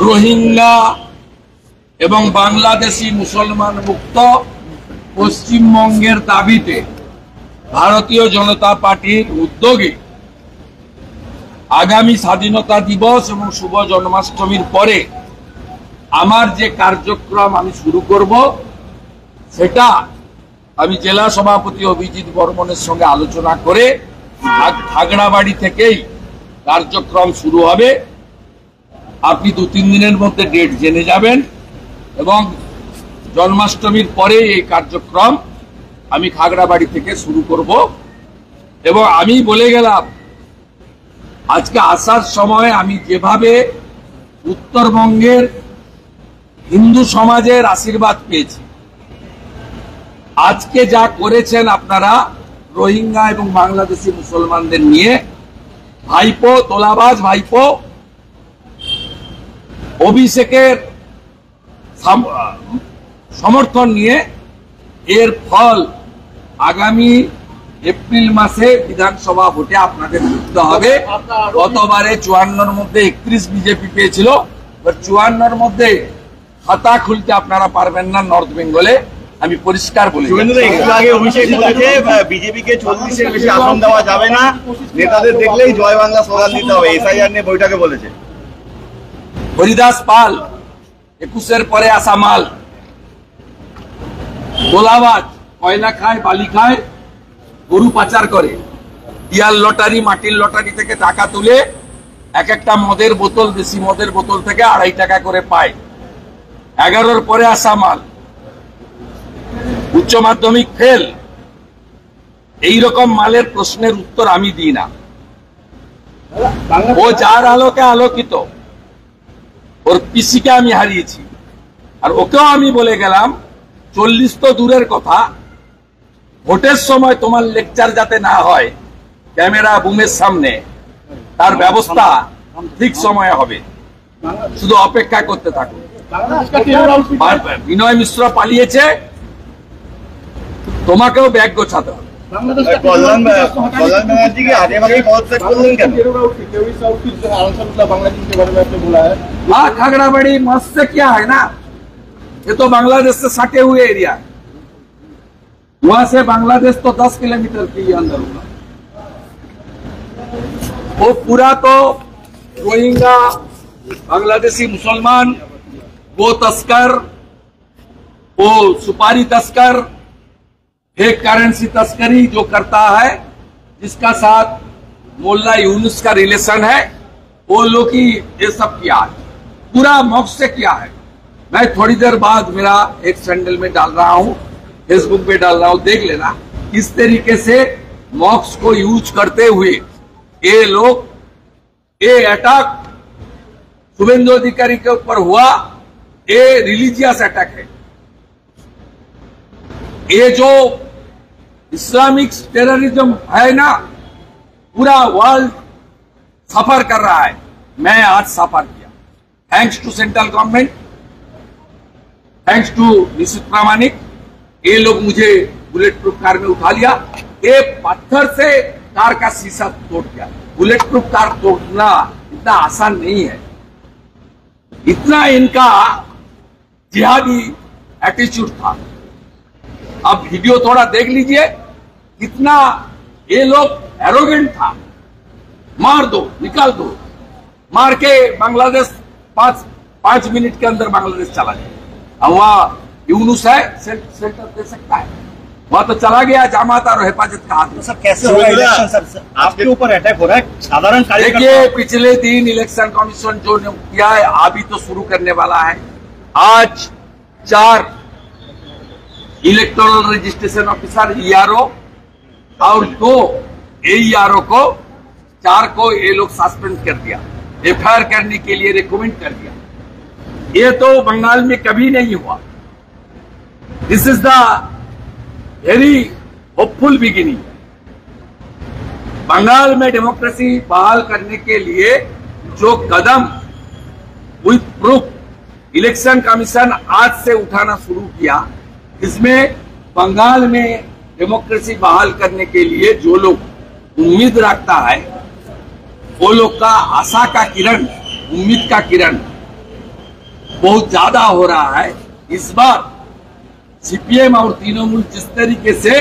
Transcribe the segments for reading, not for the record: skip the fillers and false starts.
রোহিঙ্গা এবং বাংলাদেশি মুসলমান মুক্ত পশ্চিমবঙ্গের দাবিতে ভারতীয় জনতা পার্টির উদ্যোগে আগামী স্বাধীনতা দিবস এবং শুভ জন্মাষ্টমীর পরে আমার যে কার্যক্রম আমি শুরু করব সেটা আমি জেলা সভাপতি অভিজিৎ বর্মনের সঙ্গে আলোচনা করে খাগড়াবাড়ি থেকেই কার্যক্রম শুরু হবে। আপনি 2-3 দিনের মধ্যে ডেট জেনে যাবেন এবং জন্মাষ্টমীর পরে এই কার্যক্রম আমি খাগড়াবাড়ি থেকে শুরু করব। এবং আমি বলে গেলাম আজকে আসার সময় আমি যেভাবে উত্তরবঙ্গের হিন্দু সমাজের আশীর্বাদ পেয়েছি, আজকে যা করেছেন আপনারা রোহিঙ্গা এবং বাংলাদেশি মুসলমানদের নিয়ে, ভাইপো তোলাবাজ ভাইপো অভিষেকের সমর্থন নিয়ে এর ফল আগামী এপ্রিল মাসে বিধানসভা ভোটে আপনাদের বুঝতে হবে। গতবারে 54-র মধ্যে 31 বিজেপি পেয়েছিল, 54-র মধ্যে খাতা খুলতে আপনারা পারবেন না নর্থ বেঙ্গলে। আমি পরিষ্কার বলি, বিজেপিকে 40-এর বেশি আসন দেওয়া যাবে না, নেতাদের দেখলেই জয় বাংলা স্লোগান দিতে হবে, এসআইআর নিয়ে বৈঠকে বলেছে। হরিদাস পাল 21-এর পরে আসা মাল, তোলাবাজ, কয়লা খায়, বালি খায়, গরু পাচার করে, ইয়ার লটারি মাটির লটারি থেকে টাকা তুলে এক একটা মদের বোতল, দেশি মদের বোতল থেকে 2.5 টাকা করে পায়। 11-র পরে আসা মাল, উচ্চ মাধ্যমিক ফেল, এইরকম মালের প্রশ্নের উত্তর আমি দিই না। ও যার আলোকে আলোকিত, ওর পিসিকে আমি হারিয়েছি, আর ওকেও আমি বলে গেলাম 40 তো দূরের কথা, ভোটের সময় তোমার লেকচার যাতে না হয় ক্যামেরা বুমের সামনে, তার ব্যবস্থা ঠিক সময়ে হবে, শুধু অপেক্ষা করতে থাকুন। বিনয় মিশ্র পালিয়েছে, তোমাকেও ব্যাগ গোছাতে হবে। हाँ, खगड़ाबड़ी मस्त से क्या है ना, ये तो बांग्लादेश से सटे हुए एरिया, वहां से बांग्लादेश तो 10 किलोमीटर के अंदर होगा। वो पूरा तो रोहिंगा, बांग्लादेशी मुसलमान, वो तस्कर, वो सुपारी तस्कर, फेक करेंसी तस्करी जो करता है, जिसका साथ मोल्ला यूनुस का रिलेशन है, वो लोग ही ये सब किया है, पूरा मौक से किया है। मैं थोड़ी देर बाद मेरा एक सैंडल में डाल रहा हूं, फेसबुक पे डाल रहा हूं, देख लेना किस तरीके से मॉक्स को यूज करते हुए ये लोग, ये अटैक शुभेंदु अधिकारी के ऊपर हुआ, ये रिलीजियस अटैक है। ये जो इस्लामिक टेररिज्म है ना, पूरा वर्ल्ड सफर कर रहा है, मैं आज सफर किया, thanks to central government, thanks to Nishit Pramanik. ये लोग मुझे बुलेट प्रूफ कार में उठा लिया, ये पत्थर से कार का शीशा तोड़ दिया। बुलेट प्रूफ कार तोड़ना इतना आसान नहीं है, इतना इनका जिहादी एटीट्यूड था। अब वीडियो थोड़ा देख लीजिए, कितना ये लोग एरोगेंट था। मार दो, निकाल दो, मार के बांग्लादेश 5 मिनट के अंदर बांग्लादेश चला जाए। अब वहां यूनुस है, सेंटर दे सकता है, वहां तो चला गया जामात और हिफाजत का आदमी। सर कैसे होगा इलेक्शन? सर आपके ऊपर अटैक हो रहा है, साधारण देखिए पिछले दिन इलेक्शन कमीशन जो किया है अभी तो शुरू करने वाला है। आज 4 इलेक्टोरल रजिस्ट्रेशन ऑफिसर ईआरओ और 2 एईआरओ को, 4 को ये लोग सस्पेंड कर दिया, एफआईआर करने के लिए रिकमेंड कर दिया। ये तो बंगाल में कभी नहीं हुआ। This is the very hopeful beginning. Bengal में डेमोक्रेसी बहाल करने के लिए जो कदम विथ प्रूफ इलेक्शन कमीशन आज से उठाना शुरू किया, इसमें बंगाल में डेमोक्रेसी बहाल करने के लिए जो लोग उम्मीद रखता है, वो लोग का आशा का किरण, उम्मीद का किरण बहुत ज्यादा हो रहा है। इस बार सीपीएम और तृणमूल जिस तरीके से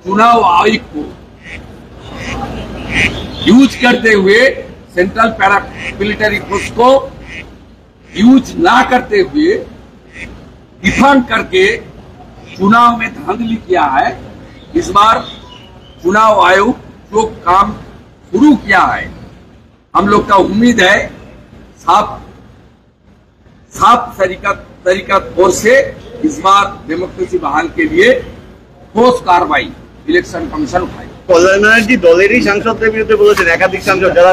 चुनाव आयोग को यूज करते हुए सेंट्रल पैरामिलिट्री फोर्स को यूज ना करते हुए डिफंड करके चुनाव में धांधली किया है। इस बार चुनाव आयोग जो काम शुरू किया है, हम लोग का उम्मीद है साफ तरीका तौर से इस बार डेमोक्रेसी बहाल के लिए ठोस कार्रवाई इलेक्शन कमीशन उठाए। কল্যাণ ব্যানার্জি দলেরই সাংসদদের বিরুদ্ধে বলেছেন, একাধিক সাংসদ যারা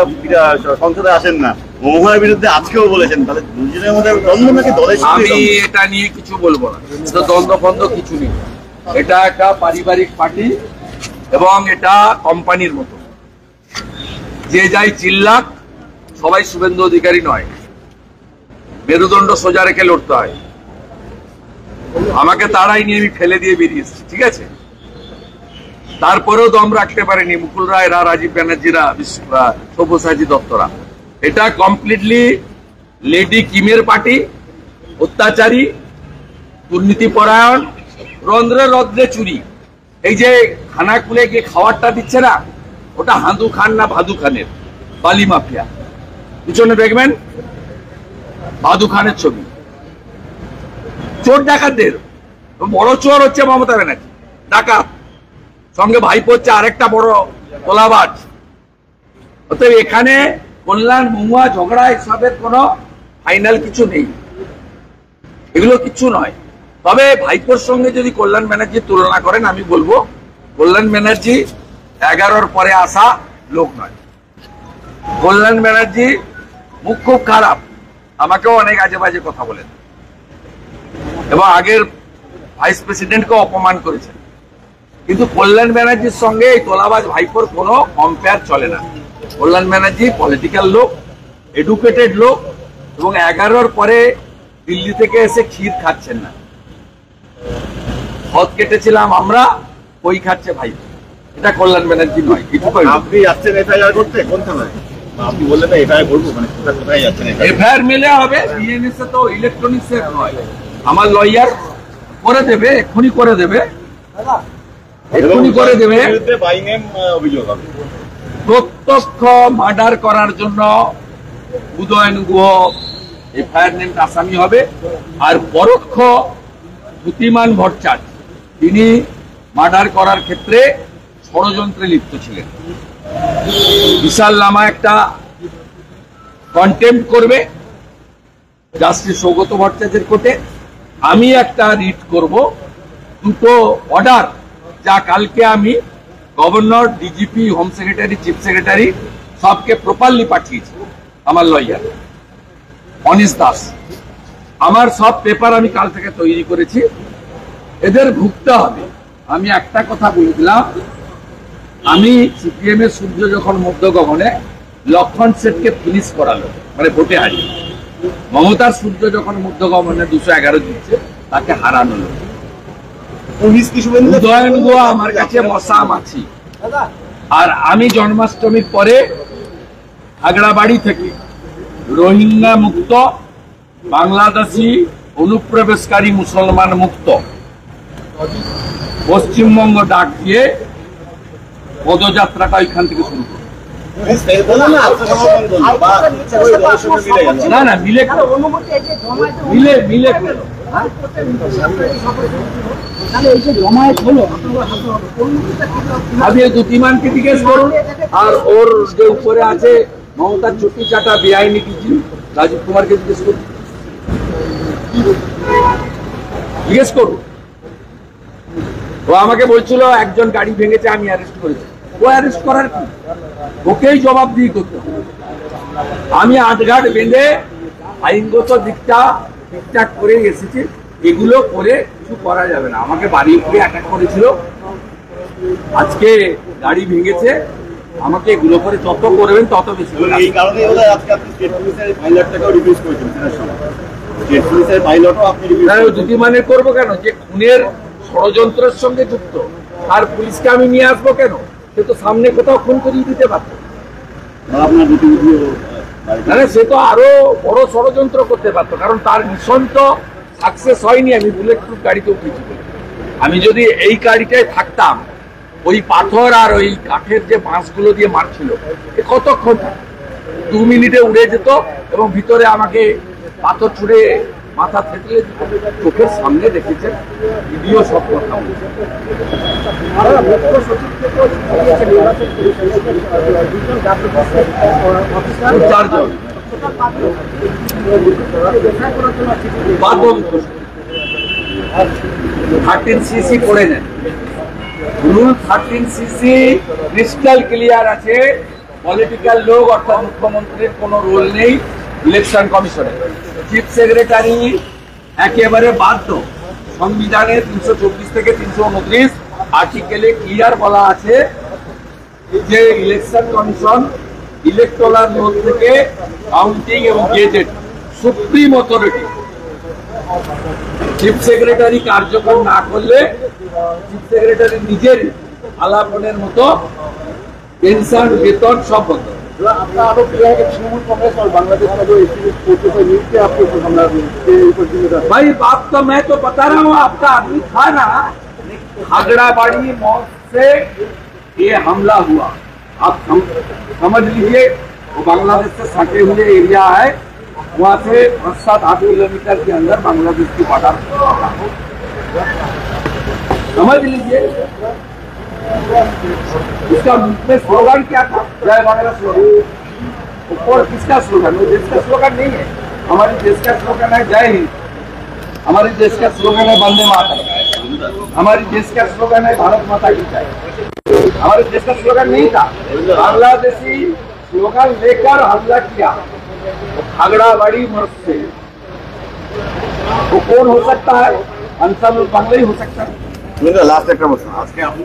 সংসদে আসেন না, মমতার বিরুদ্ধে আজকেও বলেছেন। তাহলে দুজনের মধ্যে দ্বন্দ্ব নাকি দলের আমি এটা নিয়ে কিছু বলবো না, এটা দ্বন্দ্ব ফন্দ্ব কিছু নেই। এটা একটা পারিবারিক পার্টি এবং এটা কোম্পানির মতো, যে যাই চিল্লাক, সবাই শুভেন্দু অধিকারী নয়। মেরুদণ্ড সোজা রেখে লড়তে হয়। আমাকে তাড়াই নিয়ে আমি ফেলে দিয়ে বেরিয়ে এসেছি, ঠিক আছে? তারপরেও দম রাখতে পারেনি মুকুল রায়রা, রাজীব ব্যানার্জিরা, সব্যসাচী দত্তরা। এটা কমপ্লিটলি লেডি কিমের পার্টি, অত্যাচারী, দুর্নীতি পরায়ণ, রন্ধ্রে রন্ধ্রে চুরি। এই যে খানা খুলে গিয়ে খাবারটা দিচ্ছে না, ওটা হাঁদু খান না ভাদু খানের বালি মাফিয়া। পিছনে দেখবেন ভাদু খানের ছবি। চোর ডাকাতদের বড় চোর হচ্ছে মমতা ব্যানার্জি, ডাকাত, সঙ্গে ভাইপো হচ্ছে আরেকটা বড় তোলাবাজ। অতএব এখানে কল্যাণ মহুয়া ঝগড়া এসবের কোনো ফাইনাল কিছু নেই, এগুলো কিছু নয়। তবে ভাইপোর সঙ্গে যদি কল্যাণ ব্যানার্জির তুলনা করেন, আমি বলবো কল্যাণ ব্যানার্জি 11-র পরে আসা লোক নয়। কল্যাণ ব্যানার্জি মুখ খুব খারাপ, আমাকেও অনেক আজে বাজে কথা বলেন এবং আগের ভাইস প্রেসিডেন্টকে অপমান করেছেন। কিন্তু কল্যাণ ব্যানার্জির সঙ্গে এই তোলাবাজ ভাইপোর কোনো কম্পেয়ার চলে না। কল্যাণ ব্যানার্জি পলিটিক্যাল লোক, এডুকেটেড লোক, এবং 11-র পরে দিল্লি থেকে এসে ক্ষীর খাচ্ছেন না। হদ কেটেছিলাম আমরা, ওই খাচ্ছে ভাইপো। এটা কল্যাণ ব্যানার্জি নয়। কিছু আপনি যাচ্ছেন এফআইআর করতে কোন থানায়? আপনি বললেন না এফআইআর করবো, মানে কোথায় যাচ্ছেন? এফআইআর মেলে হবে, ডিএনএস এ তো ইলেকট্রনিক্স এর নয়। আমার লয়ার করে দেবে, এক্ষুনি করে দেবে, এক্ষুনি করে দেবে। অভিযোগ হবে প্রত্যক্ষ মার্ডার করার জন্য উদয়ন গুহ এফআইআর নেম আসামি হবে, আর পরোক্ষ দ্যুতিমান ভট্টাচার্য তিনি মার্ডার করার ক্ষেত্রে ষড়যন্ত্রে লিপ্ত ছিলেন। বিশাল নামা একটা কন্টেম্প করবে জাস্টিস সৌগত ভট্টাচার্যের কোর্টে। আমি একটা রিট করব, দুটো অর্ডার, যা কালকে আমি governor, DGP, home secretary, chief secretary সবকে প্রপারলি পাঠিয়েছি। আমার লয়ার অনিশ দাস, আমার সব পেপার আমি কাল থেকে তৈরি করেছি, এদের ভুগতে হবে। আমি একটা কথা বলে দিলাম, আমি সিপিএম এর সূর্য যখন মধ্য গগনে লক্ষণ সেটকে ফিনিশ করালো, মানে ভোটে হারিয়ে, মমতার সূর্য যখন মধ্য গগনে 211 দিচ্ছে, তাকে হারানো লোক। উদয়ন গুহা আমার কাছে মশা মাছি। আর আমি জন্মাষ্টমীর পরে খাগড়াবাড়ি থেকে রোহিঙ্গা মুক্ত, বাংলাদেশি অনুপ্রবেশকারী মুসলমান মুক্ত পশ্চিমবঙ্গ ডাক দিয়ে পদযাত্রাটা ওইখান থেকে শুরু করব। না না, মিলে মিলে মিলে আপনি দ্যুতিমানকে জিজ্ঞেস করুন, আর ওর যে উপরে আছে মমতার চুটি চাটা বেআইনি কিছু, রাজীব কুমারকে জিজ্ঞেস করুন, জিজ্ঞেস করুন। ও আমাকে বলছিল একজন গাড়ি ভেঙেছে, আমি অ্যারেস্ট করেছি। ও অ্যারেস্ট করার কি? ওকেই জবাবদিহি করতে হবে। আমি আটঘাট বেঁধে আইনগত দিকটা ঠিকঠাক করে এসেছি, এগুলো করে কিছু করা যাবে না। আমাকে বাড়ি উপরে অ্যাটাক করেছিল, আজকে গাড়ি ভেঙেছে, আমাকে এগুলো করে যত করবেন তত বেশি। এই কারণে আজকে আপনি স্টেট পুলিশের পাইলটটাকেও রিলিজ করেছেন। স্টেট পুলিশের পাইলটও আপনি দ্যুতিমানের করবো কেন? যে খুনের ষড়যন্ত্রের সঙ্গে যুক্ত, আর পুলিশকে আমি নিয়ে আসবো কেন? সে তো সামনে কোথাও খুন করিয়ে দিতে পারত। আপনার মানে সে তো আরো বড় ষড়যন্ত্র করতে পারতো, কারণ তার মিশন তো সাকসেস হয়নি। আমি বুলেট প্রুফ গাড়িতে উঠেছি বলে। আমি যদি এই গাড়িটায় থাকতাম, ওই পাথর আর ওই কাঠের যে বাঁশগুলো দিয়ে মারছিল, কতক্ষণ 2 মিনিটে উড়ে যেত এবং ভিতরে আমাকে পাথর ছুঁড়ে মাথা থেতলে চোখের সামনে দেখেছেন, ভিডিও সব কথা বলছে। চারজন 13cc করে নেন। রুল 13cc ক্রিস্টাল ক্লিয়ার আছে। পলিটিক্যাল লোক অর্থাৎ মুখ্যমন্ত্রীর কোনো রোল নেই ইলেকশন কমিশনে। চিফ সেক্রেটারি একেবারে বাধ্য। সংবিধানের 324 থেকে 329 আর্টিকেলে ক্লিয়ার বলা আছে যে ইলেকশন কমিশন ইলেকটোরাল রোল থেকে কাউন্টিং এবং gazette supreme authority. Chief secretary কার্যকর না করলে চিফ সেক্রেটারি নিজের আলাপনের মতো পেনশন वेतन सब बंद। आपका आरोप किया है कि तृणमूल कांग्रेस और बांग्लादेश का जो मिलकर आपको हमला जिम्मेदार। भाई बात तो मैं तो बता रहा हूँ, आपका आदमी था ना, खागड़ाबाड़ी मौत से ये हमला हुआ। आप समझ लीजिए, वो बांग्लादेश से सटे हुए एरिया है, वहाँ से 7-8 किलोमीटर के अंदर बांग्लादेश की बॉर्डर। समझ लीजिए इसका में स्लोगन क्या था? जय बांग्ला स्लोगन। ऊपर किसका स्लोगन? वो देश का स्लोगन नहीं है। हमारे देश का स्लोगन है जय हिंद। हमारे देश का स्लोगन है वंदे मातरम। हमारे देश का स्लोगन है भारत माता की जय। हमारे देश का स्लोगन नहीं था। बांग्लादेशी स्लोगन लेकर हमला किया खागड़ाबाड़ी मर्द से। वो कौन हो सकता है? आंसर बांग्ला ही हो सकता है। লাস্ট একটা প্রশ্ন, আজকে আপনি